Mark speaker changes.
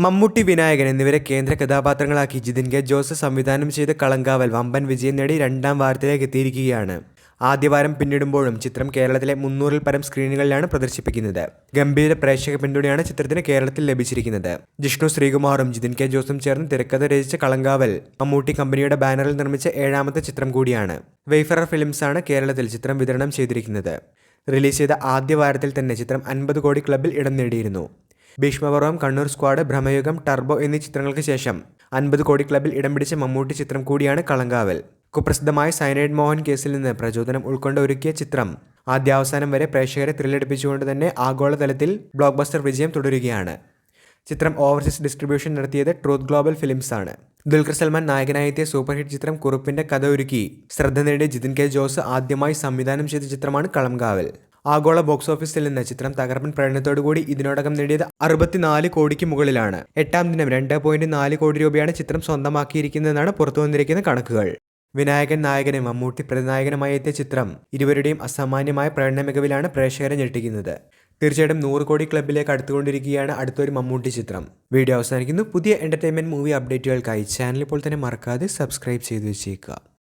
Speaker 1: മമ്മൂട്ടി, വിനായകൻ എന്നിവരെ കേന്ദ്ര കഥാപാത്രങ്ങളാക്കി ജിതിൻ കെ ജോസ് സംവിധാനം ചെയ്ത കളങ്കാവൽ വമ്പൻ വിജയം നേടി രണ്ടാം വാരത്തിലേക്ക് എത്തിയിരിക്കുകയാണ്. ആദ്യവാരം പിന്നിടുമ്പോഴും ചിത്രം കേരളത്തിലെ 300-ൽ പരം സ്ക്രീനുകളിലാണ് പ്രദർശിപ്പിക്കുന്നത്. ഗംഭീര പ്രേക്ഷക പിന്തുണയാണ് ചിത്രത്തിന് കേരളത്തിൽ ലഭിച്ചിരിക്കുന്നത്. ജിഷ്ണു ശ്രീകുമാറും ജിതിൻ കെ ജോസും ചേർന്ന് തിരക്കഥ രചിച്ച കളങ്കാവൽ മമ്മൂട്ടി കമ്പനിയുടെ ബാനറിൽ നിർമ്മിച്ച 7ാമത്തെ ചിത്രം കൂടിയാണ്. വെയ്ഫറർ ഫിലിംസാണ് കേരളത്തിൽ ചിത്രം വിതരണം ചെയ്തിരിക്കുന്നത്. റിലീസ് ചെയ്ത ആദ്യവാരത്തിൽ തന്നെ ചിത്രം 50 കോടി ക്ലബ്ബിൽ ഇടം നേടിയിരുന്നു. ഭീഷ്മപർവം, കണ്ണൂർ സ്ക്വാഡ്, ഭ്രമയുഗം, ടർബോ എന്നീ ചിത്രങ്ങൾക്ക് ശേഷം 50 കോടി ക്ലബ്ബിൽ ഇടം പിടിച്ച മമ്മൂട്ടി ചിത്രം കൂടിയാണ് കളങ്കാവൽ. കുപ്രസിദ്ധമായ സയനൈഡ് മോഹൻ കേസിൽ നിന്ന് പ്രചോദനം ഉൾക്കൊണ്ട് ഒരുക്കിയ ചിത്രം ആദ്യാവസാനം വരെ പ്രേക്ഷകരെ ത്രില്ലടിപ്പിച്ചുകൊണ്ട് തന്നെ ആഗോളതലത്തിൽ ബ്ലോക്ക് ബസ്റ്റർ വിജയം തുടരുകയാണ്. ചിത്രം ഓവർസീസ് ഡിസ്ട്രിബ്യൂഷൻ നടത്തിയത് ട്രൂത്ത് ഗ്ലോബൽ ഫിലിംസാണ്. ദുൽഖർ സൽമാൻ നായകനായെത്തിയ സൂപ്പർ ഹിറ്റ് ചിത്രം കുറുപ്പിന്റെ കഥ ഒരുക്കി ശ്രദ്ധ നേടിയ ജിതിൻ കെ ജോസ് ആദ്യമായി സംവിധാനം ചെയ്ത ചിത്രമാണ് കളങ്കാവൽ. ആഗോള ബോക്സ് ഓഫീസിൽ നിന്ന് ചിത്രം തകർപ്പൻ പ്രകടനത്തോടുകൂടി ഇതിനോടകം നേടിയത് 64 കോടിക്ക് മുകളിലാണ്. 8ാം ദിനം 2.4 കോടി രൂപയാണ് ചിത്രം സ്വന്തമാക്കിയിരിക്കുന്നതെന്നാണ് പുറത്തുവന്നിരിക്കുന്ന കണക്കുകൾ. വിനായകൻ നായകനും മമ്മൂട്ടി പ്രതിനായകനുമായി എത്തിയ ചിത്രം ഇരുവരുടെയും അസാമാന്യമായ പ്രകടന മികവിലാണ് പ്രേക്ഷകരെ ഞെട്ടിക്കുന്നത്. തീർച്ചയായിട്ടും 100 കോടി ക്ലബ്ബിലേക്ക് അടുത്തുകൊണ്ടിരിക്കുകയാണ് അടുത്തൊരു മമ്മൂട്ടി ചിത്രം. വീഡിയോ അവസാനിക്കുന്നു. പുതിയ എന്റർടൈൻമെന്റ് മൂവി അപ്ഡേറ്റുകൾക്കായി ചാനൽ ഇപ്പോൾ തന്നെ മറക്കാതെ സബ്സ്ക്രൈബ് ചെയ്തു വെച്ചേക്കുക.